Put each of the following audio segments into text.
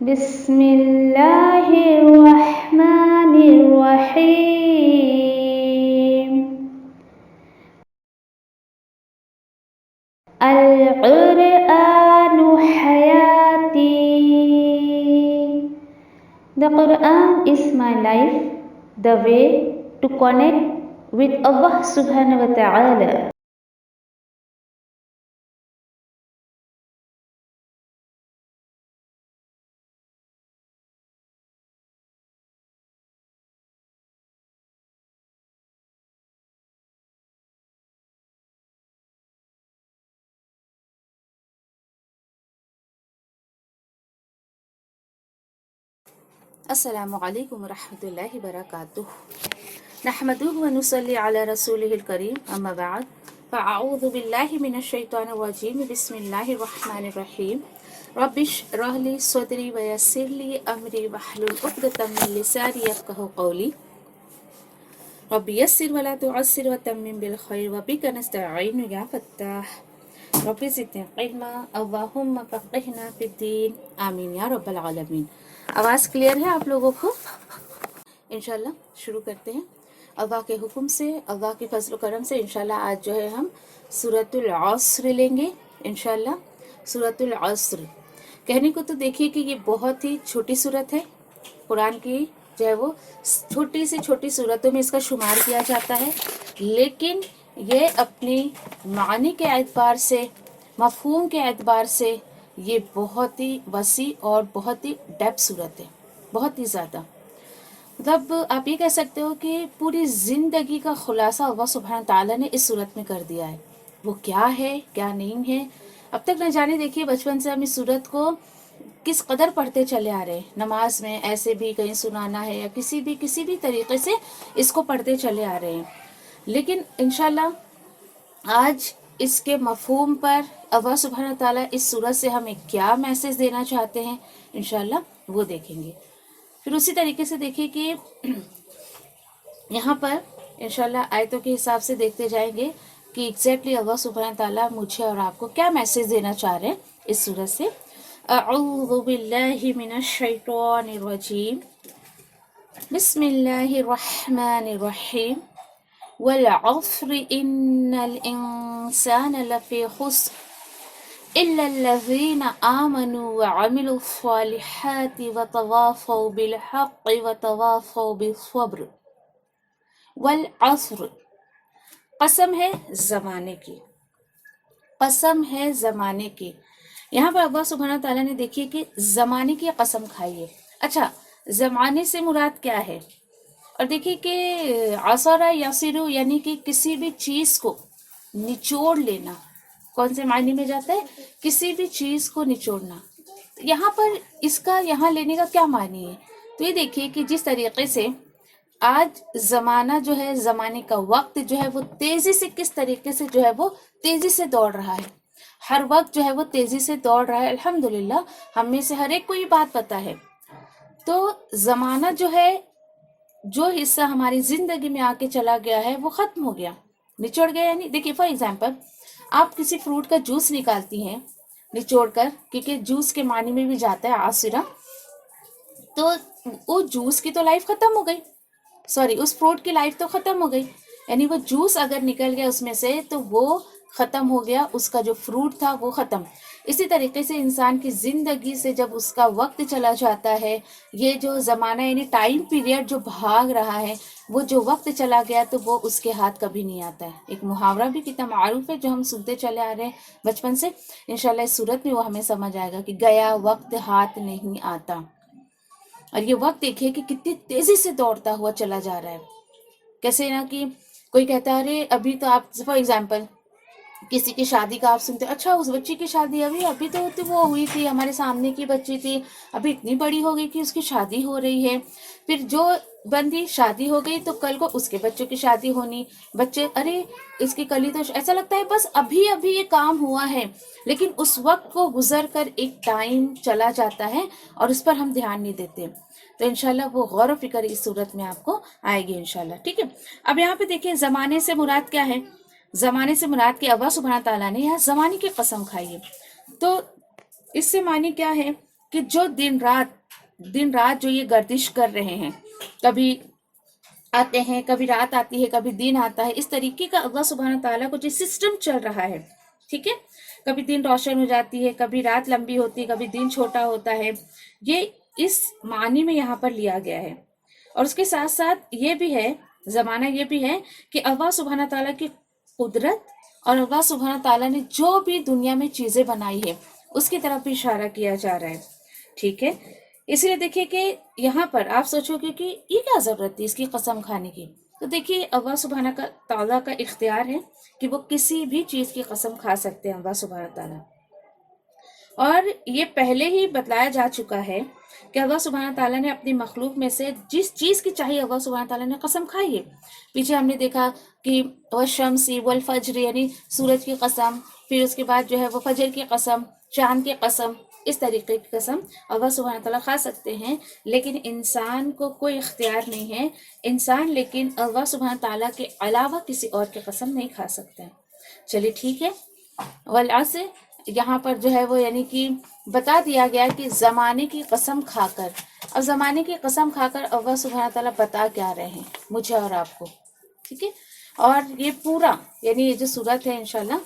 بسم الله الرحمن الرحيم. القرآن حياتي. The Quran is my life, the way to connect with Allah subhanahu wa ta'ala. السلام علیکم ورحمۃ اللہ وبرکاتہ نحمدہ ونصلی علی رسولہ الکریم اما بعد فاعوذ باللہ من الشیطان الرجیم بسم اللہ الرحمن الرحیم رب اشرح لی صدری ویسر لی امری واحلل عقدۃ من لسانی یفقہوا قولی رب یسر ولا تعسر وتمم بالخیر وبک نستعین یا فتاح رب زدنی علما اللہم فقہنا فی الدین آمین یا رب العالمین۔ آواز کلیئر ہے آپ لوگوں کو؟ انشاءاللہ شروع کرتے ہیں اللہ کے حکم سے، اللہ کے فضل و کرم سے۔ انشاءاللہ آج جو ہے ہم سورۃ العصر لیں گے انشاءاللہ۔ سورۃ العصر کہنے کو تو دیکھیے کہ یہ بہت ہی چھوٹی سورت ہے، قرآن کی جو ہے وہ چھوٹی سے چھوٹی سورتوں میں اس کا شمار کیا جاتا ہے، لیکن یہ اپنی معنی کے اعتبار سے، مفہوم کے اعتبار سے یہ بہت ہی وسیع اور بہت ہی ڈیپ صورت ہے، بہت ہی زیادہ۔ مطلب آپ یہ کہہ سکتے ہو کہ پوری زندگی کا خلاصہ اللہ سبحانہ تعالیٰ نے اس صورت میں کر دیا ہے۔ وہ کیا ہے کیا نہیں ہے اب تک نہ جانے۔ دیکھیے بچپن سے ہم اس صورت کو کس قدر پڑھتے چلے آ رہے ہیں، نماز میں ایسے بھی کہیں سنانا ہے یا کسی بھی طریقے سے اس کو پڑھتے چلے آ رہے ہیں، لیکن انشاءاللہ آج اس کے مفہوم پر اللہ سبحانہ تعالیٰ اس صورت سے ہمیں کیا میسج دینا چاہتے ہیں انشاءاللہ وہ دیکھیں گے۔ پھر اسی طریقے سے دیکھیے کہ یہاں پر انشاءاللہ آیتوں کے حساب سے دیکھتے جائیں گے کہ ایگزیکٹلی اللہ سبحانہ تعالیٰ مجھے اور آپ کو کیا میسج دینا چاہ رہے ہیں اس صورت سے۔ اعوذ باللہ من الشیطان الرجیم بسم اللہ الرحمن الرحیم والعصر ان الانسان لفی خسر إلا الذين آمنوا وعملوا الصالحات وتواصوا بالحق وتواصوا بالصبر والعصر قسم ہے زمانے کی، قسم ہے زمانے کی۔ یہاں پر اللہ سبحانہ تعالیٰ نے دیکھیے کہ زمانے کی قسم کھائی ہے۔ اچھا زمانے سے مراد کیا ہے؟ اور دیکھیے کہ عصر یصر یعنی کہ کسی بھی چیز کو نچوڑ لینا، کون سے معنی میں جاتا ہے؟ کسی بھی چیز کو نچوڑنا۔ یہاں پر اس کا یہاں لینے کا کیا معنی ہے؟ تو یہ دیکھیے کہ جس طریقے سے آج زمانہ جو ہے، زمانے کا وقت جو ہے وہ تیزی سے کس طریقے سے جو ہے وہ تیزی سے دوڑ رہا ہے، ہر وقت جو ہے وہ تیزی سے دوڑ رہا ہے۔ الحمدللہ ہم میں سے ہر ایک کو یہ بات پتہ ہے۔ تو زمانہ جو ہے، جو حصہ ہماری زندگی میں آ کے چلا گیا ہے وہ ختم ہو گیا، نچوڑ گیا۔ یعنی دیکھیے فار ایگزامپل آپ کسی فروٹ کا جوس نکالتی ہیں نچوڑ کر، کیونکہ جوس کے معنی میں بھی جاتا ہے عصرہ، تو وہ جوس کی تو لائف ختم ہو گئی، سوری اس فروٹ کی لائف تو ختم ہو گئی، یعنی وہ جوس اگر نکل گیا اس میں سے تو وہ ختم ہو گیا، اس کا جو فروٹ تھا وہ ختم۔ اسی طریقے سے انسان کی زندگی سے جب اس کا وقت چلا جاتا ہے، یہ جو زمانہ یعنی ٹائم پیریڈ جو بھاگ رہا ہے، وہ جو وقت چلا گیا تو وہ اس کے ہاتھ کبھی نہیں آتا ہے۔ ایک محاورہ بھی کتنا معروف ہے جو ہم سنتے چلے آ رہے ہیں بچپن سے، انشاءاللہ اس صورت میں وہ ہمیں سمجھ آئے گا کہ گیا وقت ہاتھ نہیں آتا۔ اور یہ وقت دیکھیے کہ کتنی تیزی سے دوڑتا ہوا چلا جا رہا ہے۔ کیسے نا کہ کوئی کہتا ہے ارے ابھی تو آپ فار ایگزامپل کسی کی شادی کا آپ سنتے، اچھا اس بچی کی شادی ابھی تو وہ ہوئی تھی، ہمارے سامنے کی بچی تھی، ابھی اتنی بڑی ہو گئی کہ اس کی شادی ہو رہی ہے۔ پھر جو بندی شادی ہو گئی تو کل کو اس کے بچوں کی شادی ہونی، بچے ارے اس کی کلی تو ایسا لگتا ہے بس ابھی یہ کام ہوا ہے، لیکن اس وقت کو گزر کر ایک ٹائم چلا جاتا ہے اور اس پر ہم دھیان نہیں دیتے۔ تو انشاءاللہ وہ غور و فکر اس صورت میں آپ کو آئے گی انشاءاللہ، ٹھیک ہے۔ اب یہاں پہ دیکھیں زمانے سے مراد کیا ہے؟ زمانے سے مراد کہ اللہ سبحانہ تعالیٰ نے یہاں زمانے کی قسم کھائی ہے، تو اس سے معنی کیا ہے کہ جو दिन रात जो ये गर्दिश कर रहे हैं, कभी आते हैं, कभी रात आती है, कभी दिन आता है, इस तरीके का अल्लाह सुब्हान ताला को जो सिस्टम चल रहा है, ठीक है, कभी दिन रोशन हो जाती है, कभी रात लंबी होती है, कभी दिन छोटा होता है, ये इस मानी में यहाँ पर लिया गया है। और उसके साथ साथ ये भी है, ज़माना ये भी है कि अल्लाह सुब्हान ताला की कुदरत और अल्लाह सुब्हान ताला ने जो भी दुनिया में चीज़ें बनाई है उसकी तरफ भी इशारा किया जा रहा है, ठीक है। इसलिए देखिए कि यहाँ पर आप सोचोगे कि ये क्या ज़रूरत थी इसकी कसम खाने की, तो देखिए अल्लाह सुब्हान ताला का इख्तियार है कि वो किसी भी चीज़ की कसम खा सकते हैं अल्लाह सुब्हान ताला। और ये पहले ही बतलाया जा चुका है कि अल्लाह सुब्हान ताला ने अपनी मखलूक में से जिस चीज़ की चाहिए अल्लाह सुब्हान ताला ने कसम खाई है। पीछे हमने देखा कि वह शम्सी वल फज्र यानी सूरज की कसम, फिर उसके बाद जो है वो फजर की कसम, चांद की कसम, इस तरीके की कसम अल्लाह सुब्हान ताला खा सकते हैं। लेकिन इंसान को कोई इख्तियार नहीं है, इंसान लेकिन अल्लाह सुब्हान ताला के अलावा किसी और की कसम नहीं खा सकते। चलिए ठीक है, वल असर यहाँ पर जो है वो यानी कि बता दिया गया कि ज़माने की कसम खाकर, और ज़माने की कसम खाकर अल्लाह सुब्हान ताला बता क्या रहे हैं मुझे और आपको, ठीक है। और ये पूरा यानी ये जो सूरत है इंशाल्लाह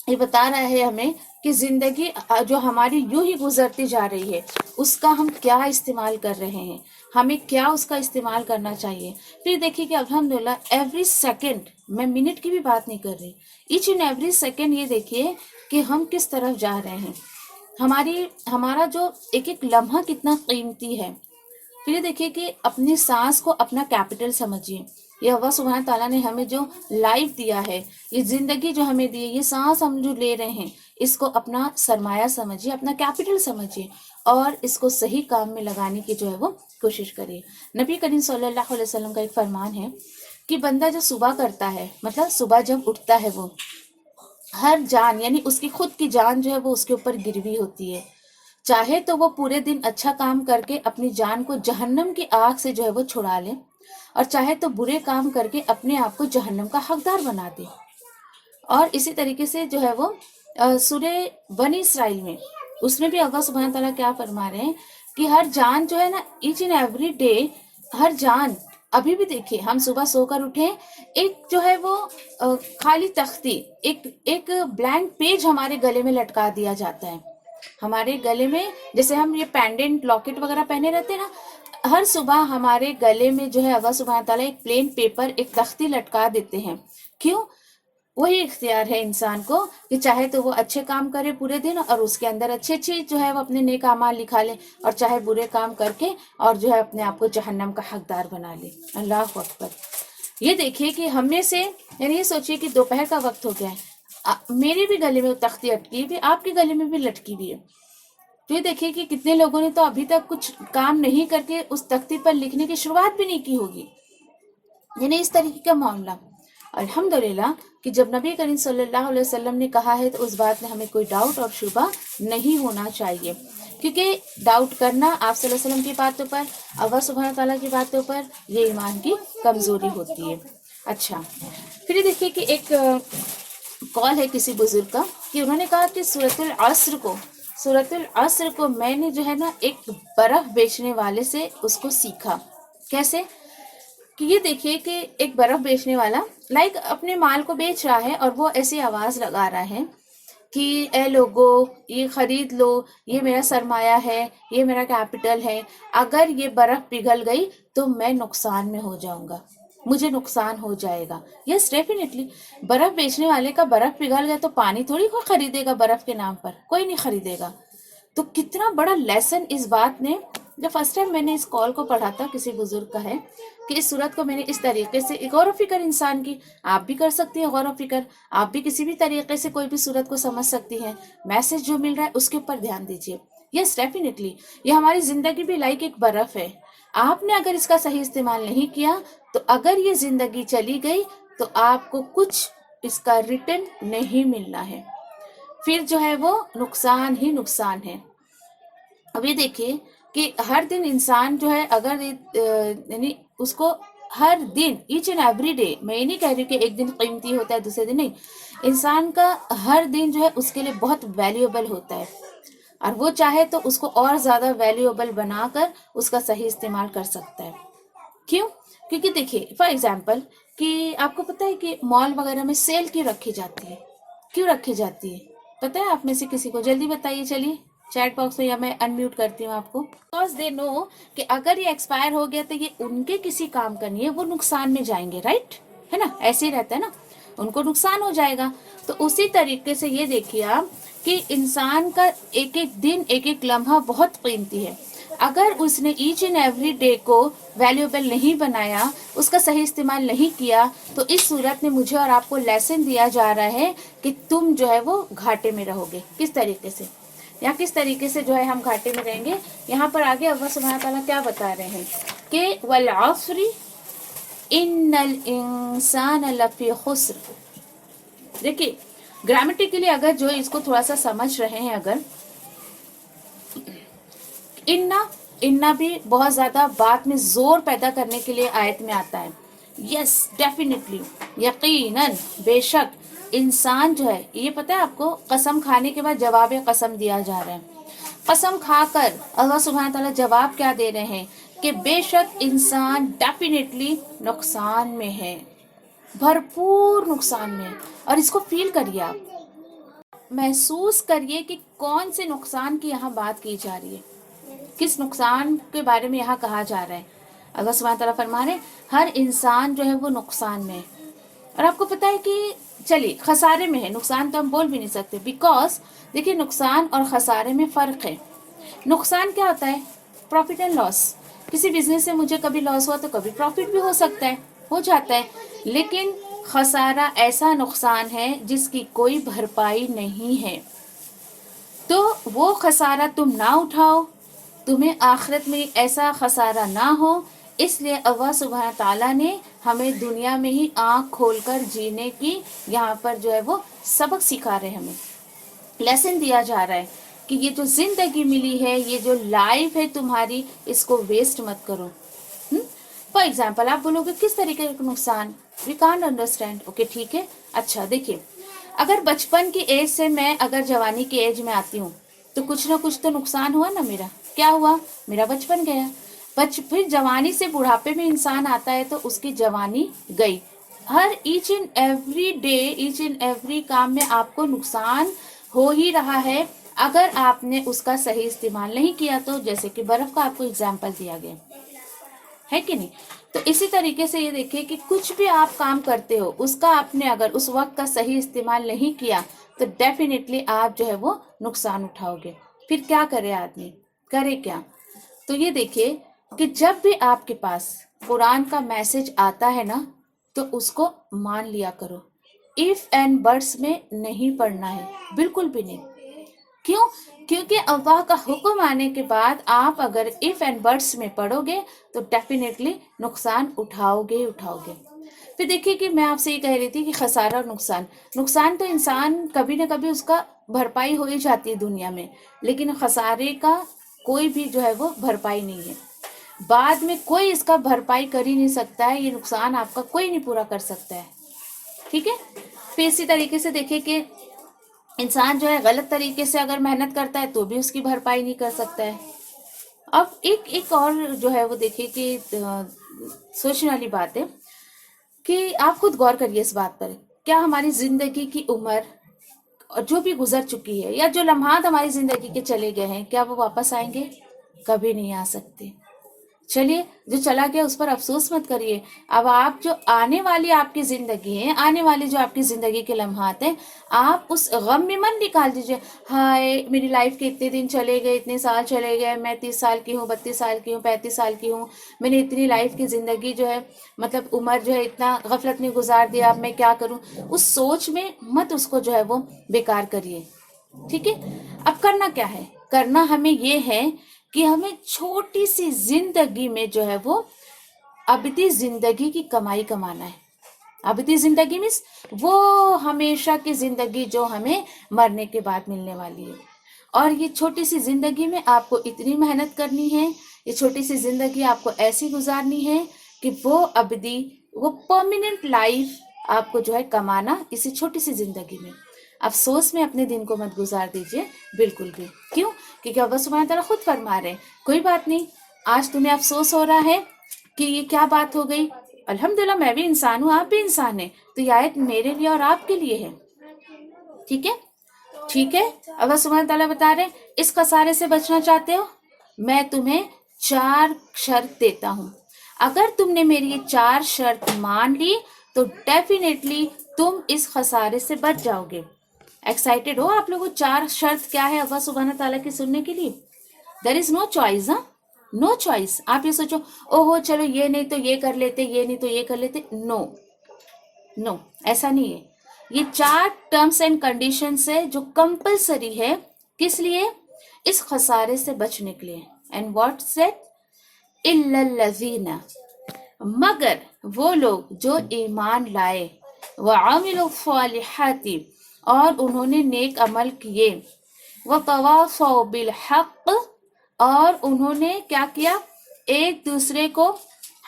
ये बता रहा है हमें कि ज़िंदगी जो हमारी यूं ही गुजरती जा रही है उसका हम क्या इस्तेमाल कर रहे हैं, हमें क्या उसका इस्तेमाल करना चाहिए। फिर देखिए कि अल्हम्दुलिल्लाह एवरी सेकंड, मैं मिनट की भी बात नहीं कर रही, ईच एंड एवरी सेकंड ये देखिए कि हम किस तरफ जा रहे हैं, हमारा जो एक एक लम्हा कितना कीमती है। फिर ये देखिए कि अपनी सांस को अपना कैपिटल समझिए। ये अल्लाह सुब्हान ताला ने हमें जो लाइफ दिया है, ये ज़िंदगी जो हमें दी है, ये सांस हम जो ले रहे हैं, इसको अपना सरमाया समझिए, अपना कैपिटल समझिए और इसको सही काम में लगाने की जो है वो कोशिश करिए। नबी करीम सल्लल्लाहु अलैहि वसल्लम का एक फरमान है कि बंदा जो सुबह करता है, मतलब सुबह जब उठता है, वो हर जान यानी उसकी खुद की जान जो है वो उसके ऊपर गिरवी होती है। चाहे तो वो पूरे दिन अच्छा काम करके अपनी जान को जहन्नम की आग से जो है वो छुड़ा ले, और चाहे तो बुरे काम करके अपने आप को जहन्नम का हकदार बना दे। और इसी तरीके से जो है वो सूरे बनी इसराइल में, उसमें भी अल्लाह सुब्हान ताला क्या फरमा रहे हैं कि हर जान जो है ना, ईच एंड एवरी डे, हर जान, अभी भी देखिए हम सुबह सोकर उठे, एक जो है वो खाली तख्ती, एक ब्लैंक पेज हमारे गले में लटका दिया जाता है। हमारे गले में जैसे हम ये पेंडेंट लॉकेट वगैरह पहने रहते हैं ना, हर सुबह हमारे गले में जो है अल्लाह सुब्हान ताला एक प्लेन पेपर, एक तख्ती लटका देते हैं। क्यों? वही इख्तियार है इंसान को कि चाहे तो वो अच्छे काम करे पूरे दिन और उसके अंदर अच्छे अच्छे जो है वो अपने नेक अमाल लिखा ले, और चाहे बुरे काम करके और जो है अपने आप को जहन्नम का हकदार बना ले। अल्लाह अकबर। ये देखिए कि हम में से, यानी ये सोचिए कि दोपहर का वक्त हो गया है, मेरे भी गले में वो तख्ती अटकी हुई, आपके गले में भी लटकी हुई है। तो ये देखिए कि कितने लोगों ने तो अभी तक कुछ काम नहीं करके उस तख्ती पर लिखने की शुरुआत भी नहीं की होगी। यानी इस तरीके का मामला। अल्हम्दुलिल्लाह कि जब नबी करीम सल्लल्लाहु अलैहि वसल्लम ने कहा है तो उस बात में हमें कोई डाउट और शुबा नहीं होना चाहिए, क्योंकि डाउट करना आप सल्लल्लाहु अलैहि वसल्लम की बातों पर, अल्लाह सुब्हान ताला की बातों पर, ये ईमान की कमज़ोरी होती है। अच्छा, फिर देखिए कि एक कॉल है किसी बुजुर्ग का कि उन्होंने कहा कि सूरतुल अस्र को मैंने जो है ना एक बर्फ़ बेचने वाले से उसको सीखा। कैसे? कि ये देखिए कि एक बर्फ़ बेचने वाला अपने माल को बेच रहा है और वो ऐसी आवाज़ लगा रहा है कि ए लोगो, ये ख़रीद लो, ये मेरा सरमाया है, ये मेरा कैपिटल है, अगर ये बर्फ़ पिघल गई तो मैं नुकसान में हो जाऊंगा, मुझे नुकसान हो जाएगा। यस डेफिनेटली, बर्फ़ बेचने वाले का बर्फ़ पिघल गया तो पानी थोड़ी कोई ख़रीदेगा, बर्फ़ के नाम पर कोई नहीं ख़रीदेगा। तो कितना बड़ा लेसन इस बात ने, जब फर्स्ट टाइम मैंने इस कॉल को पढ़ा था, किसी बुजुर्ग का है कि इस सूरत को मैंने इस तरीके से, गौर फिक्र इंसान की, आप भी कर सकती हैं गौर फिक्र, आप भी किसी भी तरीके से कोई भी सूरत को समझ सकती हैं। मैसेज जो मिल रहा है उसके ऊपर ध्यान दीजिए। यस डेफिनेटली, ये हमारी ज़िंदगी भी लाइक एक बर्फ़ है। आपने अगर इसका सही इस्तेमाल नहीं किया तो अगर ये ज़िंदगी चली गई तो आपको कुछ इसका रिटर्न नहीं मिलना है, फिर जो है वो नुकसान ही नुकसान है। अभी देखिए कि हर दिन इंसान जो है, अगर यानी उसको हर दिन, ईच एंड एवरी डे, मैं ये नहीं कह रही कि एक दिन कीमती होता है दूसरे दिन नहीं, इंसान का हर दिन जो है उसके लिए बहुत वैल्यूएबल होता है। اور وہ چاہے تو اس کو اور زیادہ ویلیوبل بنا کر اس کا صحیح استعمال کر سکتا ہے. کیوں؟ کیونکہ دیکھیے فار ایگزامپل کہ آپ کو پتہ ہے کہ مال وغیرہ میں سیل کیوں رکھی جاتی ہے؟ کیوں رکھی جاتی ہے پتہ ہے آپ میں سے کسی کو؟ جلدی بتائیے. چلیے چیٹ باکس میں، یا میں انمیوٹ کرتی ہوں آپ کو. بیکاز دے نو کہ اگر یہ ایکسپائر ہو گیا تو یہ ان کے کسی کام کا نہیں ہے، وہ نقصان میں جائیں گے، رائٹ ہے نا؟ ایسے ہی رہتا ہے نا، ان کو نقصان ہو جائے گا. تو اسی طریقے سے یہ دیکھیے آپ کہ انسان کا ایک ایک دن، ایک ایک لمحہ بہت قیمتی ہے. اگر اس نے ایچ اینڈ ایوری ڈے کو ویلیوبل نہیں بنایا، اس کا صحیح استعمال نہیں کیا، تو اس صورت میں مجھے اور آپ کو لیسن دیا جا رہا ہے کہ تم جو ہے وہ گھاٹے میں رہو گے. کس طریقے سے، یا کس طریقے سے جو ہے ہم گھاٹے میں رہیں گے؟ یہاں پر آگے اللہ سبحانہ تعالیٰ کیا بتا رہے ہیں کہ والعصر ان الانسان لفی خسر. دیکھیے گرامیٹیکلی اگر جو اس کو تھوڑا سا سمجھ رہے ہیں، اگر اننا بھی بہت زیادہ بات میں زور پیدا کرنے کے لیے آیت میں آتا ہے. یس ڈیفینیٹلی، یقیناً، بے شک انسان جو ہے، یہ پتہ ہے آپ کو، قسم کھانے کے بعد جواب قسم دیا جا رہا ہے. قسم کھا کر اللہ سبحانہ تعالیٰ جواب کیا دے رہے ہیں کہ بے شک انسان ڈیفینیٹلی نقصان میں ہے، بھرپور نقصان میں ہے. اور اس کو فیل کریے، آپ محسوس کریے کہ کون سے نقصان کی یہاں بات کی جا رہی ہے، کس نقصان کے بارے میں یہاں کہا جا رہا ہے. اللہ سبحانہ تعالیٰ فرما رہے ہیں ہر انسان جو ہے وہ نقصان میں ہے. اور آپ کو پتہ ہے کہ چلیے خسارے میں ہے، نقصان تو ہم بول بھی نہیں سکتے، بیکاز دیکھیے نقصان اور خسارے میں فرق ہے. نقصان کیا ہوتا ہے؟ Profit and loss. کسی بزنس سے مجھے کبھی لاس ہوا تو کبھی پروفٹ بھی ہو سکتا ہے، ہو جاتا ہے. لیکن خسارہ ایسا نقصان ہے جس کی کوئی بھرپائی نہیں ہے. تو وہ خسارہ تم نہ اٹھاؤ، تمہیں آخرت میں ایسا خسارہ نہ ہو. اس لیے اللہ سبحانہ تعالیٰ نے ہمیں دنیا میں ہی آنکھ کھول کر جینے کی یہاں پر جو ہے وہ سبق سکھا رہے ہیں، ہمیں لیسن دیا جا رہا ہے کہ یہ جو زندگی ملی ہے، یہ جو لائف ہے تمہاری، اس کو ویسٹ مت کرو. فار ایگزامپل آپ بولو گے کس طریقے کا نقصان؟ We can't understand. اوکے ٹھیک ہے. اچھا دیکھیے، اگر بچپن کی ایج سے میں اگر جوانی کی ایج میں آتی ہوں تو کچھ نہ کچھ تو نقصان ہوا نا میرا. کیا ہوا؟ میرا بچپن گیا. پھر جوانی سے بڑھاپے میں انسان آتا ہے تو اس کی جوانی گئی. ہر each and every day, each and every کام میں آپ کو نقصان ہو ہی رہا ہے اگر آپ نے اس کا صحیح استعمال نہیں کیا تو. جیسے کہ برف کا آپ کو اگزامپل دیا گیا ہے کہ نہیں؟ تو اسی طریقے سے یہ دیکھیں کہ کچھ بھی آپ کام کرتے ہو، اس کا آپ نے اگر اس وقت کا صحیح استعمال نہیں کیا تو ڈیفینیٹلی آپ جو ہے وہ نقصان اٹھاؤ گے. پھر کیا کرے آدمی؟ کرے کیا؟ تو یہ دیکھیے کہ جب بھی آپ کے پاس قرآن کا میسج آتا ہے نا تو اس کو مان لیا کرو. ایف اینڈ بٹس میں نہیں پڑھنا ہے، بالکل بھی نہیں. کیوں؟ کیونکہ اللہ کا حکم آنے کے بعد آپ اگر ایف اینڈ بٹس میں پڑھو گے تو ڈیفینیٹلی نقصان اٹھاؤ گے. پھر دیکھیے کہ میں آپ سے یہ کہہ رہی تھی کہ خسارہ اور نقصان تو انسان کبھی نہ کبھی اس کا بھرپائی ہو ہی جاتی ہے دنیا میں، لیکن خسارے کا کوئی بھی جو ہے وہ بھرپائی نہیں ہے. بعد میں کوئی اس کا بھرپائی کر ہی نہیں سکتا ہے. یہ نقصان آپ کا کوئی نہیں پورا کر سکتا ہے. ٹھیک ہے. پھر اسی طریقے سے دیکھیں کہ انسان جو ہے غلط طریقے سے اگر محنت کرتا ہے تو بھی اس کی بھرپائی نہیں کر سکتا ہے. اب ایک اور جو ہے وہ دیکھیے کہ سوچنے والی بات ہے کہ آپ خود غور کریے اس بات پر، کیا ہماری زندگی کی عمر جو بھی گزر چکی ہے یا جو لمحات ہماری زندگی کے چلے گئے ہیں، کیا وہ واپس آئیں گے؟ کبھی نہیں آ سکتے. چلیے جو چلا گیا اس پر افسوس مت کریے. اب آپ جو آنے والی آپ کی زندگی ہے، آنے والی جو آپ کی زندگی کے لمحات ہیں، آپ اس غم میں من نکال دیجئے. ہائے میری لائف کے اتنے دن چلے گئے، اتنے سال چلے گئے، میں 30 سال کی ہوں، 32 سال کی ہوں، 35 سال کی ہوں، میں نے اتنی لائف کی زندگی جو ہے مطلب عمر جو ہے اتنا غفلت میں گزار دیا، اب میں کیا کروں؟ اس سوچ میں مت اس کو جو ہے وہ بیکار کریے. ٹھیک ہے. اب کرنا کیا ہے؟ کرنا ہمیں یہ ہے کہ ہمیں چھوٹی سی زندگی میں جو ہے وہ ابدی زندگی کی کمائی کمانا ہے. ابدی زندگی مینس وہ ہمیشہ کی زندگی جو ہمیں مرنے کے بعد ملنے والی ہے. اور یہ چھوٹی سی زندگی میں آپ کو اتنی محنت کرنی ہے، یہ چھوٹی سی زندگی آپ کو ایسی گزارنی ہے کہ وہ ابدی، وہ پرماننٹ لائف آپ کو جو ہے کمانا اسی چھوٹی سی زندگی میں. افسوس میں اپنے دن کو مت گزار دیجئے بالکل بھی. کیوں؟ क्योंकि अल्लाह सुब्हानहू तआला खुद फरमा रहे हैं कोई बात नहीं, आज तुम्हें अफसोस हो रहा है कि ये क्या बात हो गई, अल्हम्दुलिल्लाह मैं भी इंसान हूँ, आप भी इंसान हैं, तो ये आयत मेरे लिए और आपके लिए है। ठीक है, ठीक है। अल्लाह सुब्हानहू तआला बता रहे हैं इस खसारे से बचना चाहते हो, मैं तुम्हें 4 शर्त देता हूँ, अगर तुमने मेरी ये 4 शर्त मान ली तो डेफिनेटली तुम इस खसारे से बच जाओगे। एक्साइटेड हो आप लोगों? 4 शर्त क्या है अल्लाह सुब्हानहू तआला की सुनने के लिए? There is no choice, no choice. आप ये सोचो ओहो चलो ये नहीं तो ये कर लेते, ये नहीं तो ये कर लेते, नो नो, ऐसा नहीं है। ये 4 टर्म्स एंड कंडीशंस है जो कंपलसरी है, किस लिए? इस खसारे से बचने के लिए। And what said? इल्लल्लज़ीना, मगर वो लोग जो ईमान लाए, व अमिलु सालिहाति, और उन्होंने नेक अमल किए, व तवासौ बिल हक़, और उन्होंने क्या किया? एक दूसरे को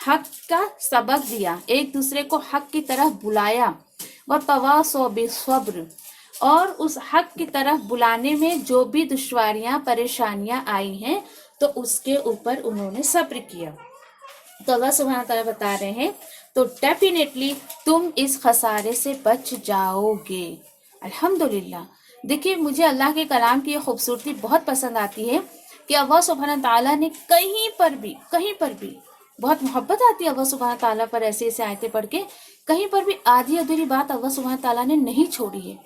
हक का सबक दिया, एक दूसरे को हक की तरफ बुलाया, व तवासौ बिस्सब्र, और उस हक की तरफ बुलाने में जो भी दुश्वारियां परेशानियां आई हैं तो उसके ऊपर उन्होंने सब्र किया। तो अल्लाह सुब्हानहू तआला बता रहे हैं तो डेफिनेटली तुम इस खसारे से बच जाओगे। अल्हम्दुलिल्लाह। देखिए मुझे अल्लाह के कलाम की ये खूबसूरती बहुत पसंद आती है कि अल्लाह सुब्हानहू तआला ने कहीं पर भी बहुत मोहब्बत आती है अल्लाह सुब्हानहू तआला पर ऐसे ऐसे आयतें पढ़ के, कहीं पर भी आधी अधूरी बात अल्लाह सुब्हानहू तआला ने नहीं छोड़ी है।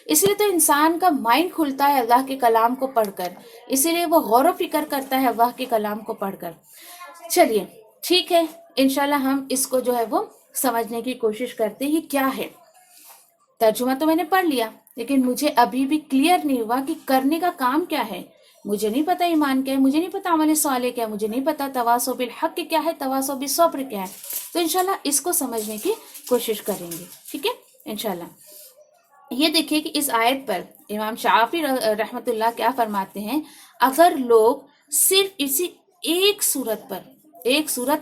इसलिए तो इंसान का माइंड खुलता है अल्लाह के कलाम को पढ़कर, इसीलिए वो गौर फिक्र करता है अल्लाह के कलाम को पढ़कर। चलिए ठीक है, इंशाल्लाह हम इसको जो है वो समझने की कोशिश करते ही क्या है। तर्जुमा तो मैंने पढ़ लिया, लेकिन मुझे अभी भी क्लियर नहीं हुआ कि करने का काम क्या है। मुझे नहीं पता ईमान क्या है, मुझे नहीं पता अमल साले क्या है, मुझे नहीं पता तवासो बिल हक क्या है, तवासो बिल सब्र क्या है। तो इंशाल्लाह इसको समझने की कोशिश करेंगे, ठीक है इंशाल्लाह। ये देखिए कि इस आयत पर इमाम शाफी रहमतुल्लाह क्या फरमाते हैं, अगर लोग सिर्फ इसी एक सूरत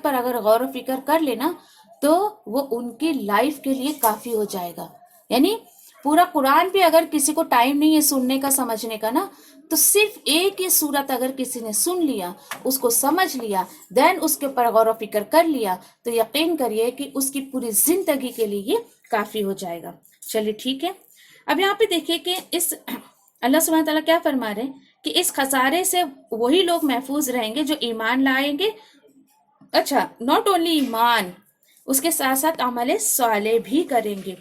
पर अगर गौर व फिक्र कर लेना तो वो उनकी लाइफ के लिए काफी हो जाएगा। यानी पूरा कुरान भी अगर किसी को टाइम नहीं है सुनने का समझने का ना, तो सिर्फ एक ही सूरत अगर किसी ने सुन लिया, उसको समझ लिया, देन उसके ऊपर गौर व फिक्र कर लिया, तो यकीन करिए कि उसकी पूरी जिंदगी के लिए ये काफी हो जाएगा। चलिए ठीक है, अब यहाँ पे देखिए कि इस अल्लाह सुब्हानहू तआला क्या फरमा रहे हैं कि इस खसारे से वही लोग महफूज रहेंगे जो ईमान लाएंगे। अच्छा, नॉट ओनली ईमान, उसके साथ साथ अमल साले भी करेंगे।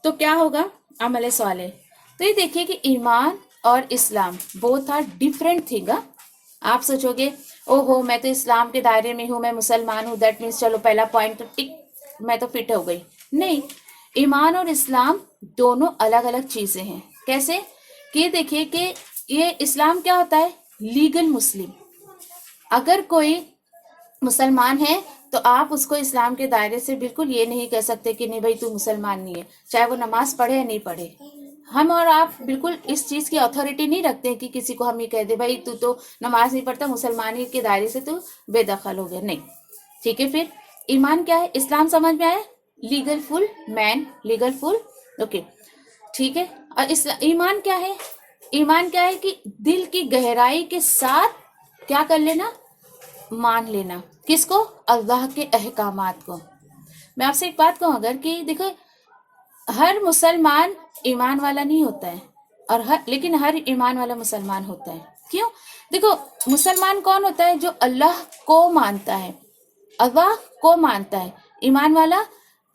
तो क्या होगा अमल साले? तो ये देखिए कि ईमान और इस्लाम बोथ आर डिफरेंट थिंग। आप सोचोगे ओहो मैं तो इस्लाम के दायरे में हूँ, मैं मुसलमान हूँ, दैट मीन्स चलो पहला पॉइंट तो टिक, मैं तो फिट हो गई। नहीं, ईमान और इस्लाम दोनों अलग अलग चीजें हैं। कैसे? कि देखिए कि ये इस्लाम क्या होता है? लीगल मुस्लिम। अगर कोई मुसलमान है तो आप उसको इस्लाम के दायरे से बिल्कुल ये नहीं कह सकते कि नहीं भाई तू मुसलमान नहीं है, चाहे वो नमाज पढ़े या नहीं पढ़े। हम और आप बिल्कुल इस चीज की अथॉरिटी नहीं रखते हैं कि किसी को हम ये कह दे भाई तू तो नमाज नहीं पढ़ता, मुसलमानी के दायरे से तू बेदखल हो गया। नहीं, ठीक है। फिर ईमान क्या है? इस्लाम समझ में आया? Legal full man, legal full, okay ठीक है। और ईमान क्या है? ईमान क्या है कि दिल की गहराई के साथ क्या कर लेना? मान लेना। किसको? अल्लाह के अहकामात को। मैं आपसे एक बात कहूं, अगर कि देखो हर मुसलमान ईमान वाला नहीं होता है और लेकिन हर ईमान वाला मुसलमान होता है। क्यों? देखो मुसलमान कौन होता है? जो अल्लाह को मानता है, अल्लाह को मानता है। ईमान वाला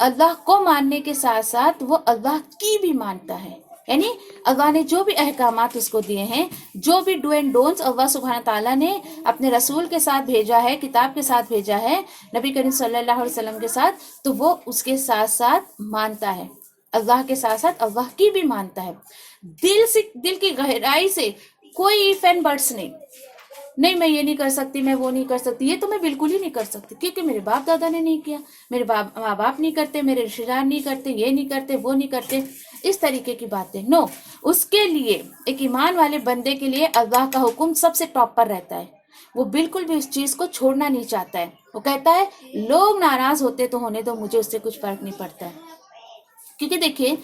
अल्लाह को मानने के साथ साथ वो अल्लाह की भी मानता है। यानी अल्लाह ने जो भी अहकामात उसको दिए हैं, जो भी डू एंड डोंट्स अल्लाह सुब्हानहू तआला ने अपने रसूल के साथ भेजा है, किताब के साथ भेजा है, नबी करीम सल्लल्लाहु अलैहि वसल्लम के साथ, तो वो उसके साथ साथ मानता है। अल्लाह के साथ साथ अल्लाह की भी मानता है। दिल से, दिल की गहराई से कोई इफ एंड बट्स नहीं मैं ये नहीं कर सकती, मैं वो नहीं कर सकती, ये तो मैं बिल्कुल ही नहीं कर सकती क्योंकि मेरे बाप दादा ने नहीं किया, मेरे माँ बाप नहीं करते, मेरे रिश्तेदार नहीं करते, ये नहीं करते, वो नहीं करते, इस तरीके की बातें। नो, उसके लिए एक ईमान वाले बंदे के लिए अल्लाह का हुक्म सबसे टॉप पर रहता है। वो बिल्कुल भी उस चीज को छोड़ना नहीं चाहता है। वो कहता है लोग नाराज होते तो होने दो, मुझे उससे कुछ फर्क नहीं पड़ता है। क्योंकि देखिए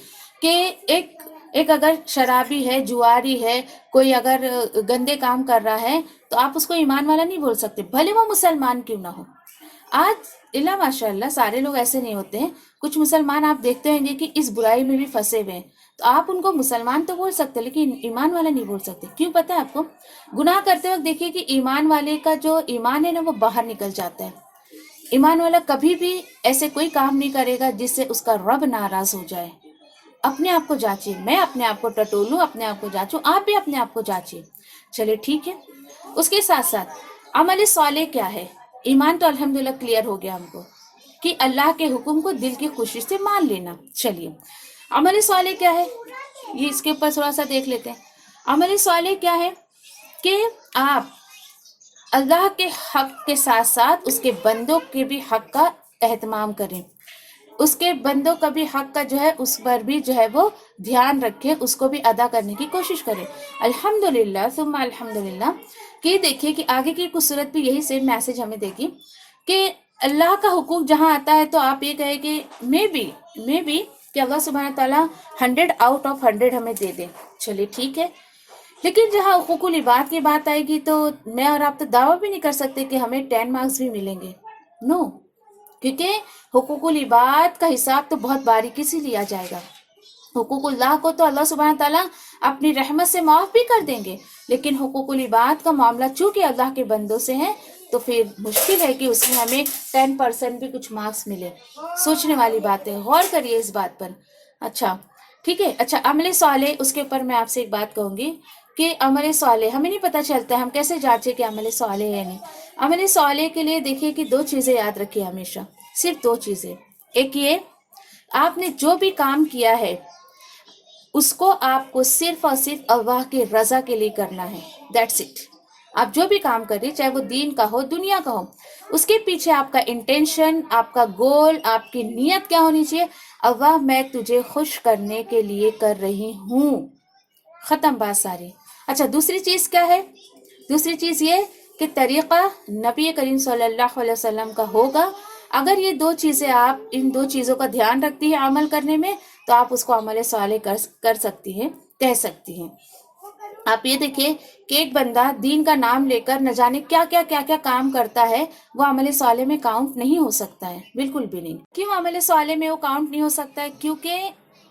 कि एक एक अगर शराबी है, जुआरी है, कोई अगर गंदे काम कर रहा है तो आप उसको ईमान वाला नहीं बोल सकते, भले वो मुसलमान क्यों ना हो। आज इल्ला माशाअल्लाह सारे लोग ऐसे नहीं होते हैं, कुछ मुसलमान आप देखते होंगे कि इस बुराई में भी फंसे हुए हैं, तो आप उनको मुसलमान तो बोल सकते लेकिन ईमान वाला नहीं बोल सकते। क्यों पता है आपको? गुनाह करते वक्त देखिए कि ईमान वाले का जो ईमान है ना वो बाहर निकल जाता है। ईमान वाला कभी भी ऐसे कोई काम नहीं करेगा जिससे उसका रब नाराज हो जाए। अपने आप को जांचिए, मैं अपने आप को टटोलूं, अपने आप को जांचूं, आप भी अपने आप को जांचिए। चलिए ठीक है। उसके साथ साथ अमल सालेह क्या है? ईमान तो अल्हम्दुलिल्लाह क्लियर हो गया हमको कि अल्लाह के हुक्म को दिल की खुशी से मान लेना। चलिए अमल सालेह क्या है, ये इसके ऊपर थोड़ा सा देख लेते हैं। अमल सालेह क्या है कि आप अल्लाह के हक के साथ साथ उसके बंदों के भी हक का एहतमाम करें, उसके बंदों का भी हक का जो है उस पर भी जो है वो ध्यान रखें, उसको भी अदा करने की कोशिश करें। अल्हम्दुलिल्लाह सुम्मा अल्हम्दुलिल्लाह कि देखिए कि आगे की कुछ सूरत भी यही सेम मैसेज हमें देगी कि अल्लाह का हुकूक जहाँ आता है तो आप ये कहें कि मे बी कि अल्लाह सुब्हानहू तआला 100 आउट ऑफ 100 हमें दे दे। चलिए ठीक है, लेकिन जहाँ हुकूकुल इबाद की बात आएगी तो मैं और आप तो दावा भी नहीं कर सकते कि हमें 10 मार्क्स भी मिलेंगे। नो, क्योंकि हुकूकुल इबाद का हिसाब तो बहुत बारीकी से लिया जाएगा। हुकूकुल्लाह को तो अल्लाह सुब्हानहू तआला अपनी रहमत से माफ भी कर देंगे, लेकिन हुकूकुल इबाद का मामला चूंकि अल्लाह के बंदों से है तो फिर मुश्किल है कि उसमें हमें 10% भी कुछ मार्क्स मिले। सोचने वाली बात है, गौर करिए इस बात पर। अच्छा ठीक है। अच्छा अमल सालेह, उसके ऊपर मैं आपसे एक बात कहूंगी कि अमल सालेह हमें नहीं पता चलता, हम कैसे जांचे कि अमल सालेह है नहीं। अमल सालेह के लिए देखिए कि 2 चीजें याद रखिए हमेशा, सिर्फ 2 चीजें। एक ये, आपने जो भी काम किया है उसको आपको सिर्फ और सिर्फ अल्लाह की रजा के लिए करना है, दैट्स इट। आप जो भी काम करिए चाहे वो दीन का हो दुनिया का हो, उसके पीछे आपका इंटेंशन, आपका गोल, आपकी नीयत क्या होनी चाहिए? अल्लाह मैं तुझे खुश करने के लिए कर रही हूँ, खत्म बात सारी। अच्छा दूसरी चीज क्या है? दूसरी चीज ये कि तरीका नबी करीम सल्लल्लाहु अलैहि वसल्लम का होगा। अगर ये 2 चीजें आप इन 2 चीजों का ध्यान रखती है अमल करने में तो आप उसको अमल साले कर सकती हैं, कह सकती हैं। आप ये देखिए कि एक बंदा दीन का नाम लेकर न जाने क्या क्या काम करता है, वो अमल साले में काउंट नहीं हो सकता है, बिल्कुल भी नहीं। क्यों अमल साले में वो काउंट नहीं हो सकता है? क्योंकि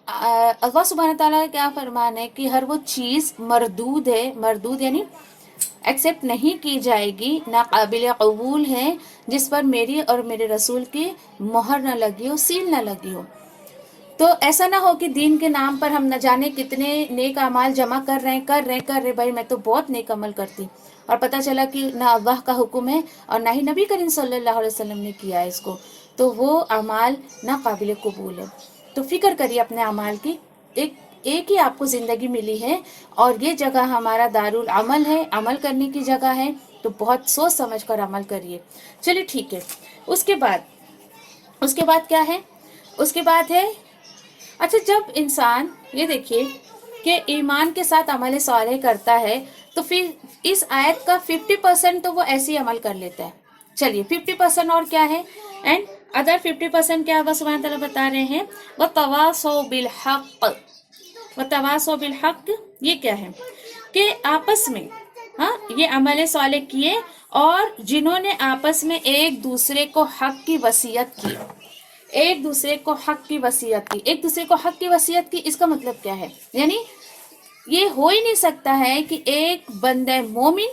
अल्लाह सुब्हानहू तआला का क्या फरमान है कि हर वो चीज मरदूद है, मरदूद यानी एक्सेप्ट नहीं की जाएगी, ना काबिल कबूल है, जिस पर मेरी और मेरे रसूल की मोहर न लगी हो, सील न लगी हो। तो ऐसा ना हो कि दीन के नाम पर हम न जाने कितने नेक अमाल जमा कर रहे भाई मैं तो बहुत नेक अमल करती, और पता चला कि ना अल्लाह का हुक्म है और ना ही नबी करीम सल्लल्लाहु अलैहि वसल्लम ने किया है इसको, तो वो अमाल ना काबिल कबूल है। तो फिक्र करिए अपने अमाल की। एक ही आपको जिंदगी मिली है और ये जगह हमारा दारुल अमल है, अमल करने की जगह है, तो बहुत सोच समझ कर अमल करिए। चलिए ठीक है। उसके बाद क्या है? उसके बाद है, अच्छा जब इंसान ये देखिए कि ईमान के साथ अमल सालेह करता है तो फिर इस आयत का 50% तो वो ऐसे ही अमल कर लेता है। चलिए 50% और क्या है? एंड अदर 50% क्या अल्लाह सुब्हानहू तआला बता रहे हैं? व तवासौ बिल हक, व तवासौ बिल हक ये क्या है कि आपस में, हाँ ये अमल सालेह किए और जिन्होंने आपस में एक दूसरे को हक की वसीयत की, एक दूसरे को हक की वसीयत की, एक दूसरे को हक की वसीयत की। इसका मतलब क्या है? यानी ये हो ही नहीं सकता है कि एक बंदा मोमिन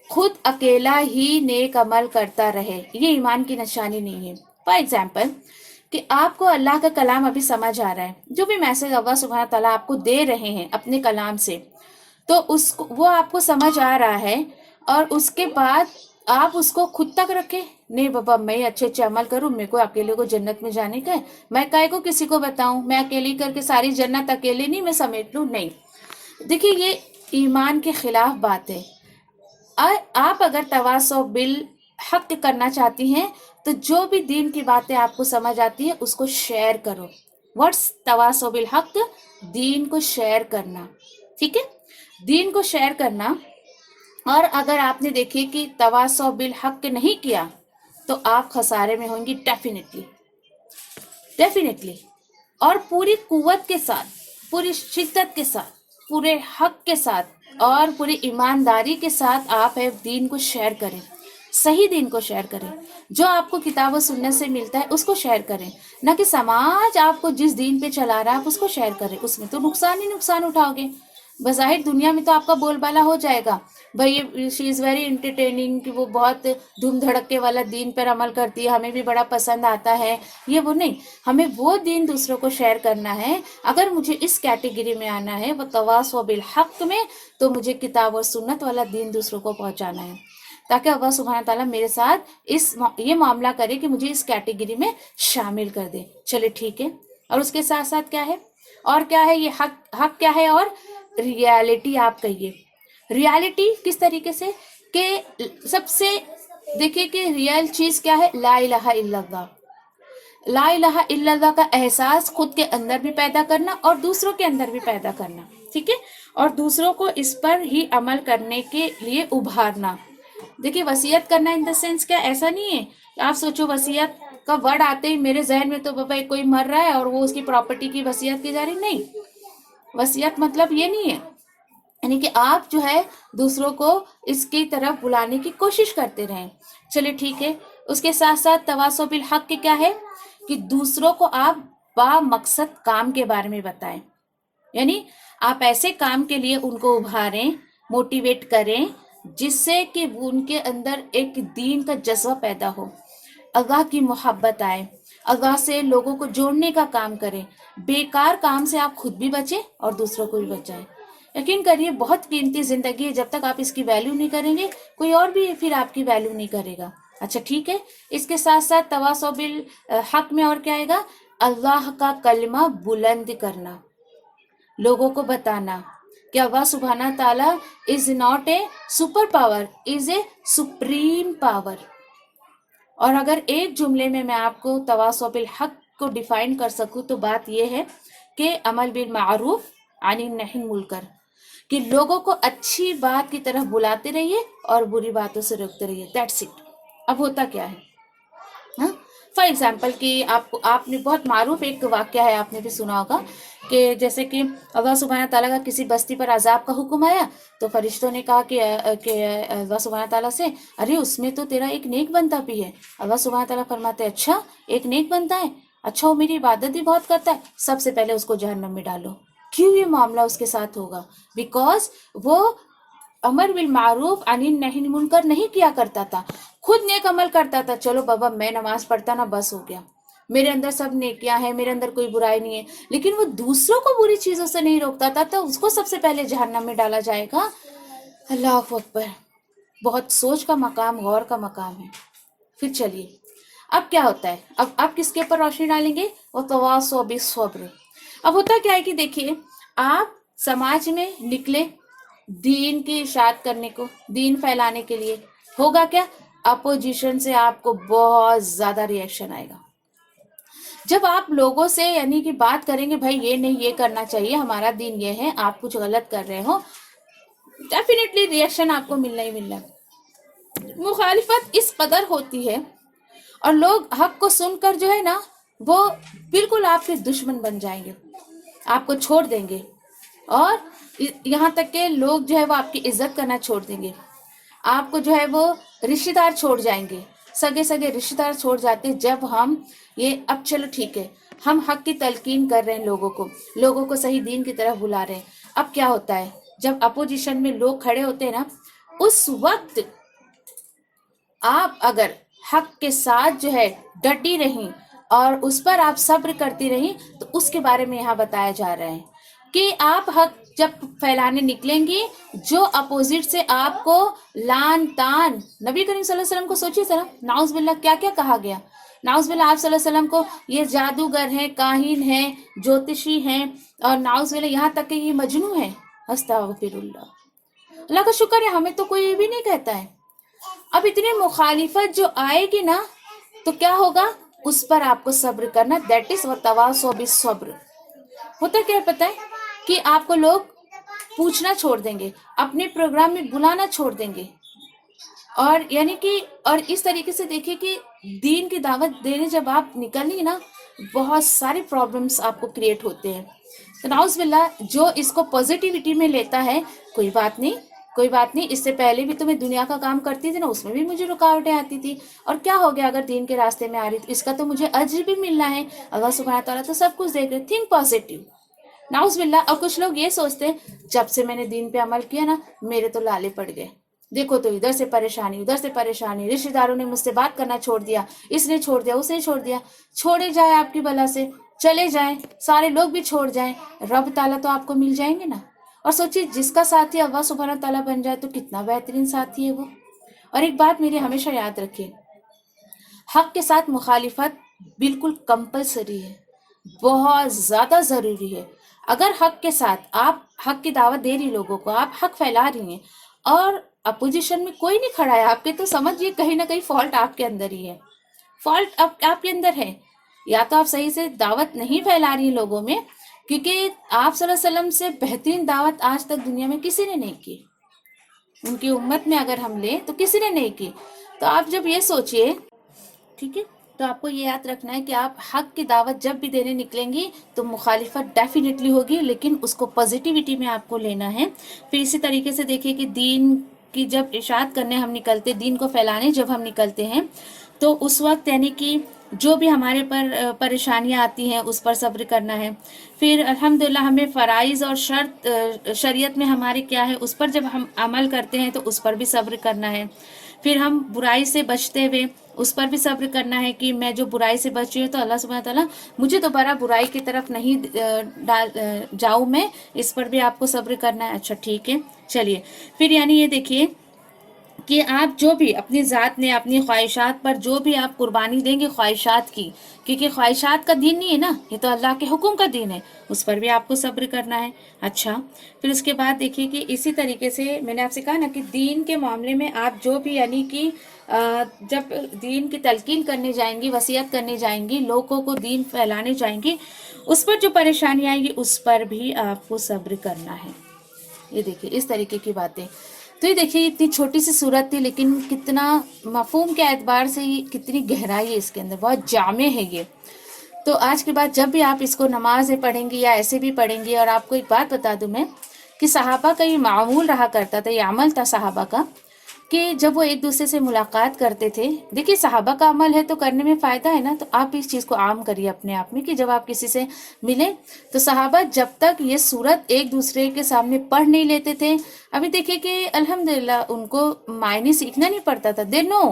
खुद अकेला ही नेक अमल करता रहे, ये ईमान की निशानी नहीं है। फॉर एग्जाम्पल कि आपको अल्लाह का कलाम अभी समझ आ रहा है, जो भी मैसेज अल्लाह सुब्हानहू तआला आपको दे रहे हैं अपने कलाम से, तो उसको वो आपको समझ आ रहा है और उसके बाद आप उसको खुद तक रखे, नहीं बाबा मैं अच्छे अमल करूं, मेरे को अकेले को जन्नत में जाने का है, मैं काहे को किसी को बताऊं, मैं अकेले करके सारी जन्नत अकेले नहीं मैं समेट लूं, नहीं। देखिए ये ईमान के खिलाफ बात है। आप अगर तवासौ बिल हक करना चाहती हैं तो जो भी दीन की बातें आपको समझ आती है उसको शेयर करो। व्हाट्स तवासौ बिल हक? दीन को शेयर करना, ठीक है, दीन को शेयर करना। और अगर आपने देखिए कि तवासौ बिल हक नहीं किया तो आप खसारे में होंगी डेफिनेटली, और पूरी कुव्वत के साथ पूरी शिद्दत के साथ, पूरे हक के साथ और पूरी ईमानदारी के साथ आप है दीन को शेयर करें, सही दीन को शेयर करें, जो आपको किताब और सुन्नत से मिलता है उसको शेयर करें, ना कि समाज आपको जिस दीन पे चला रहा है आप उसको शेयर करें। उसमें तो नुकसान ही नुकसान उठाओगे। बज़ाहिर दुनिया में तो आपका बोलबाला हो जाएगा, भाई शी इज़ वेरी एंटरटेनिंग, कि वो बहुत धूम धड़के वाला दीन पर अमल करती है, हमें भी बड़ा पसंद आता है, ये वो नहीं। हमें वो दीन दूसरों को शेयर करना है। अगर मुझे इस कैटेगरी में आना है वो तवासौ बिल हक में, तो मुझे किताब और सुन्नत वाला दीन दूसरों को पहुंचाना है, ताकि अल्लाह सुब्हान ताला मेरे साथ ये मामला करे कि मुझे इस कैटेगरी में शामिल कर दे। चले ठीक है। और उसके साथ साथ क्या है, और क्या है ये हक क्या है, और रियलिटी आप कहिए। रियलिटी किस तरीके से, कि सबसे देखिए कि रियल चीज क्या है, ला इलाहा इल्लल्लाह। ला इलाहा इल्लल्लाह का एहसास खुद के अंदर भी पैदा करना और दूसरों के अंदर भी पैदा करना, ठीक है, और दूसरों को इस पर ही अमल करने के लिए उभारना। देखिए वसीयत करना इन द सेंस क्या, ऐसा नहीं है आप सोचो वसीयत का वर्ड आते ही मेरे जहन में तो बाबा कोई मर रहा है और वो उसकी प्रॉपर्टी की वसीयत की जा रही, नहीं। वसीयत मतलब ये नहीं है, यानी कि आप जो है दूसरों को इसकी तरफ बुलाने की कोशिश करते रहें। चलिए ठीक है। उसके साथ साथ तवासो बिल हक के क्या है, कि दूसरों को आप बा मकसद काम के बारे में बताएं, यानी आप ऐसे काम के लिए उनको उभारें, मोटिवेट करें, जिससे कि उनके अंदर एक दीन का जज्बा पैदा हो, अल्लाह की मोहब्बत आए, अल्लाह से लोगों को जोड़ने का काम करें। बेकार काम से आप खुद भी बचें और दूसरों को भी बचाएं। यकीन करिए बहुत कीमती जिंदगी है, जब तक आप इसकी वैल्यू नहीं करेंगे कोई और भी फिर आपकी वैल्यू नहीं करेगा। अच्छा ठीक है। इसके साथ साथ तवासौ बिल हक में और क्या आएगा, अल्लाह का कलमा बुलंद करना, लोगों को बताना कि अल्लाह सुब्हाना ताला is not a super power, is a supreme power. और अगर एक जुमले में मैं आपको तवासौ बिल हक को डिफाइन कर सकूं तो बात यह है कि अमल बिल मारूफ अनिन नही मुनकर, कि लोगों को अच्छी बात की तरफ बुलाते रहिए और बुरी बातों से रोकते रहिए, दैट्स इट। अब होता क्या है, फॉर एग्जाम्पल कि आपने बहुत मारूफ एक वाक्य है, आपने भी सुना होगा कि जैसे कि अल्लाह सुब्हाना ताला का किसी बस्ती पर अजाब का हुक्म आया, तो फरिश्तों ने कहा कि अल्लाह सुब्हाना ताला से, अरे उसमें तो तेरा एक नेक बंदा भी है। अल्लाह सुब्हाना ताला फरमाते हैं, अच्छा एक नेक बंदा है, अच्छा वो मेरी इबादत भी बहुत करता है, सबसे पहले उसको जहन्नम में डालो। क्यों ये मामला उसके साथ होगा, बिकॉज वो अमर बिल मारूफ अनिन नही मुनकर नहीं किया करता था, खुद नेक अमल करता था। चलो बाबा मैं नमाज पढ़ता ना, बस हो गया, मेरे अंदर सब नेकियां हैं, मेरे अंदर कोई बुराई नहीं है, लेकिन वो दूसरों को बुरी चीजों से नहीं रोकता था, तो उसको सबसे पहले जहन्नम में डाला जाएगा। अल्लाह अकबर, बहुत सोच का मकाम, गौर का मकाम है। फिर चलिए अब क्या होता है, अब आप किसके ऊपर रोशनी डालेंगे, वो तवासौ बिस्सब्र। अब होता क्या है कि देखिए आप समाज में निकले दीन की इशाअत करने को, दीन फैलाने के लिए, होगा क्या, अपोजिशन से आपको बहुत ज्यादा रिएक्शन आएगा। जब आप लोगों से यानी कि बात करेंगे, भाई ये नहीं ये करना चाहिए, हमारा दीन ये है, आप कुछ गलत कर रहे हो, डेफिनेटली रिएक्शन आपको मिलना ही मिलना। मुखालिफत इस कदर होती है और लोग हक को सुनकर जो है ना वो बिल्कुल आपके दुश्मन बन जाएंगे, आपको छोड़ देंगे, और यहाँ तक के लोग जो है वो आपकी इज्जत करना छोड़ देंगे, आपको जो है वो रिश्तेदार छोड़ जाएंगे, सगे सगे रिश्तेदार छोड़ जाते हैं। जब हम ये अब चलो ठीक है, हम हक की तलकीन कर रहे हैं, लोगों को सही दीन की तरफ बुला रहे हैं। अब क्या होता है, जब अपोजिशन में लोग खड़े होते हैं ना, उस वक्त आप अगर हक के साथ जो है डटी रही और उस पर आप सब्र करती रही, तो उसके बारे में यहाँ बताया जा रहा है कि आप हक जब फैलाने निकलेंगी, जो अपोजिट से आपको लान तान, नबी करीम सल्लल्लाहु अलैहि वसल्लम को सोचिए जरा, नाउज़ बिल्लाह क्या क्या कहा गया, नाउज़ बिल्लाह आप सल्लल्लाहु अलैहि वसल्लम को ये जादूगर हैं, काहिन हैं, ज्योतिषी हैं, और नाउज़ बिल्लाह यहाँ तक कि ये मजनू है। अस्तगफिरुल्लाह, अल्लाह का शुक्र है हमें तो कोई भी नहीं कहता है। अब इतनी मुखालिफत जो आएगी ना, तो क्या होगा, उस पर आपको सब्र करना, दैट इज तवासौ बिस्सब्र। होता क्या है पता है, कि आपको लोग पूछना छोड़ देंगे, अपने प्रोग्राम में बुलाना छोड़ देंगे, और यानी कि और इस तरीके से देखिए कि दीन की दावत देने जब आप निकलेंगे ना, बहुत सारे प्रॉब्लम्स आपको क्रिएट होते हैं। تو نعوذ باللہ جو اس کو پازیٹیوٹی میں لیتا ہے، کوئی بات نہیں، کوئی بات نہیں، اس سے پہلے بھی تو میں دنیا کا کام کرتی تھی نا، اس میں بھی مجھے رکاوٹیں آتی تھی، اور کیا ہو گیا اگر دین کے راستے میں آ رہی تو اس کا تو مجھے اجر بھی ملنا ہے، اللہ سبحانہ تعالیٰ تو سب کچھ دیکھ رہے. Think positive. نعوذ باللہ. اور کچھ لوگ یہ سوچتے ہیں جب سے میں نے دین پہ عمل کیا نا میرے تو لالے پڑ گئے، دیکھو تو ادھر سے پریشانی ادھر سے پریشانی، رشتہ داروں نے مجھ سے بات کرنا چھوڑ دیا، اس نے چھوڑ دیا اس نے چھوڑ دیا. چھوڑے جائے آپ کی بلا سے، چلے جائیں، سارے لوگ بھی چھوڑ جائیں، رب تعالیٰ تو آپ کو مل جائیں گے نا. اور سوچیے جس کا ساتھی اللہ سبحانہ تعالیٰ بن جائے تو کتنا بہترین ساتھی ہے وہ. اور ایک بات میری ہمیشہ یاد رکھیے، حق کے ساتھ مخالفت بالکل کمپلسری ہے، بہت زیادہ ضروری ہے. اگر حق کے ساتھ آپ حق کی دعوت دے رہی لوگوں کو، آپ حق پھیلا رہی ہیں اور اپوزیشن میں کوئی نہیں کھڑا ہے آپ کے، تو سمجھیے کہیں نہ کہیں فالٹ آپ کے اندر ہی ہے، فالٹ آپ کے اندر ہے. یا تو آپ صحیح سے دعوت نہیں پھیلا رہی لوگوں میں، کیونکہ آپ صلی اللہ علیہ وسلم سے بہترین دعوت آج تک دنیا میں کسی نے نہیں کی. ان کی امت میں اگر ہم لیں تو کسی نے نہیں کی. تو آپ جب یہ سوچئے، ٹھیک ہے، تو آپ کو یہ یاد رکھنا ہے کہ آپ حق کی دعوت جب بھی دینے نکلیں گی تو مخالفت ڈیفینیٹلی ہوگی، لیکن اس کو پازیٹیوٹی میں آپ کو لینا ہے. پھر اسی طریقے سے دیکھیے کہ دین کی جب اشاعت کرنے ہم نکلتے، دین کو پھیلانے جب ہم نکلتے ہیں تو اس وقت یعنی کہ جو بھی ہمارے پر پریشانیاں آتی ہیں اس پر صبر کرنا ہے. پھر الحمدللہ ہمیں فرائض اور شریعت میں ہمارے کیا ہے اس پر جب ہم عمل کرتے ہیں تو اس پر بھی صبر کرنا ہے. پھر ہم برائی سے بچتے ہوئے اس پر بھی صبر کرنا ہے کہ میں جو برائی سے بچی ہوں تو اللہ سبحانہ تعالیٰ مجھے دوبارہ برائی کی طرف نہیں جاؤں میں، اس پر بھی آپ کو صبر کرنا ہے. اچھا ٹھیک ہے، چلیے. پھر یعنی یہ دیکھیے کہ آپ جو بھی اپنی ذات نے اپنی خواہشات پر جو بھی آپ قربانی دیں گے خواہشات کی، کیونکہ خواہشات کا دین نہیں ہے نا، یہ تو اللہ کے حکم کا دین ہے، اس پر بھی آپ کو صبر کرنا ہے. اچھا پھر اس کے بعد دیکھیے کہ اسی طریقے سے میں نے آپ سے کہا نا کہ دین کے معاملے میں آپ جو بھی یعنی کہ جب دین کی تلقین کرنے جائیں گی، وصیت کرنے جائیں گی، لوگوں کو دین پھیلانے جائیں گی، اس پر جو پریشانی آئے گی اس پر بھی آپ کو صبر کرنا ہے. یہ دیکھیے اس طریقے کی باتیں. تو یہ دیکھیے اتنی چھوٹی سی صورت تھی لیکن کتنا مفہوم کے اعتبار سے کتنی گہرائی ہے اس کے اندر، بہت جامع ہے یہ. تو آج کے بعد جب بھی آپ اس کو نماز میں پڑھیں گی یا ایسے بھی پڑھیں گی، اور آپ کو ایک بات بتا دوں میں کہ صحابہ کا یہ معمول رہا کرتا تھا، یہ عمل تھا صحابہ کا کہ جب وہ ایک دوسرے سے ملاقات کرتے تھے، دیکھیے صحابہ کا عمل ہے تو کرنے میں فائدہ ہے نا، تو آپ اس چیز کو عام کریے اپنے آپ میں کہ جب آپ کسی سے ملیں تو صحابہ جب تک یہ صورت ایک دوسرے کے سامنے پڑھ نہیں لیتے تھے، ابھی دیکھیے کہ الحمدللہ ان کو معنی سیکھنا نہیں پڑتا تھا، دے نو.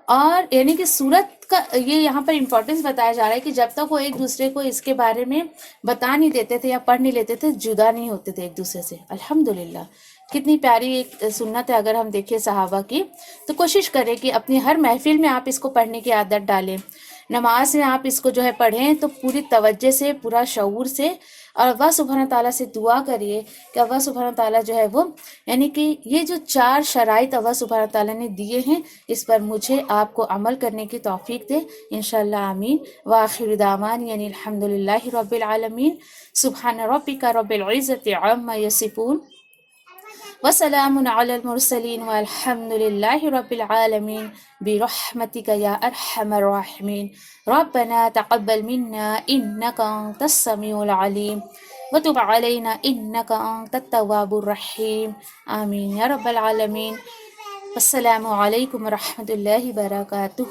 اور یعنی کہ صورت کا یہ یہاں پر امپورٹنس بتایا جا رہا ہے کہ جب تک وہ ایک دوسرے کو اس کے بارے میں بتا نہیں دیتے تھے یا پڑھ نہیں لیتے تھے جدا نہیں ہوتے تھے ایک دوسرے سے. الحمدللہ کتنی پیاری ایک سنت ہے. اگر ہم دیکھیں صحابہ کی تو کوشش کریں کہ اپنی ہر محفل میں آپ اس کو پڑھنے کی عادت ڈالیں، نماز میں آپ اس کو جو ہے پڑھیں تو پوری توجہ سے، پورا شعور سے، اور اللہ سبحانہ تعالیٰ سے دعا کریے کہ اللہ سبحانہ تعالیٰ جو ہے وہ یعنی کہ یہ جو 4 شرائط اللہ سبحانہ تعالیٰ نے دیے ہیں اس پر مجھے آپ کو عمل کرنے کی توفیق دے انشاءاللہ. آمین. وآخر دعوان یعنی الحمدللہ رب العالمین. سبحان ربک رب العزت عما یصفون وسلام علی المرسلین والحمد للہ رب العالمین برحمتک یا ارحم الراحمین. ربنا تقبل منا انک انت السمیع العلیم وتب علینا انک انت التواب الرحیم. آمین یا رب العالمین. السلام علیکم ورحمۃ اللہ وبرکاتہ.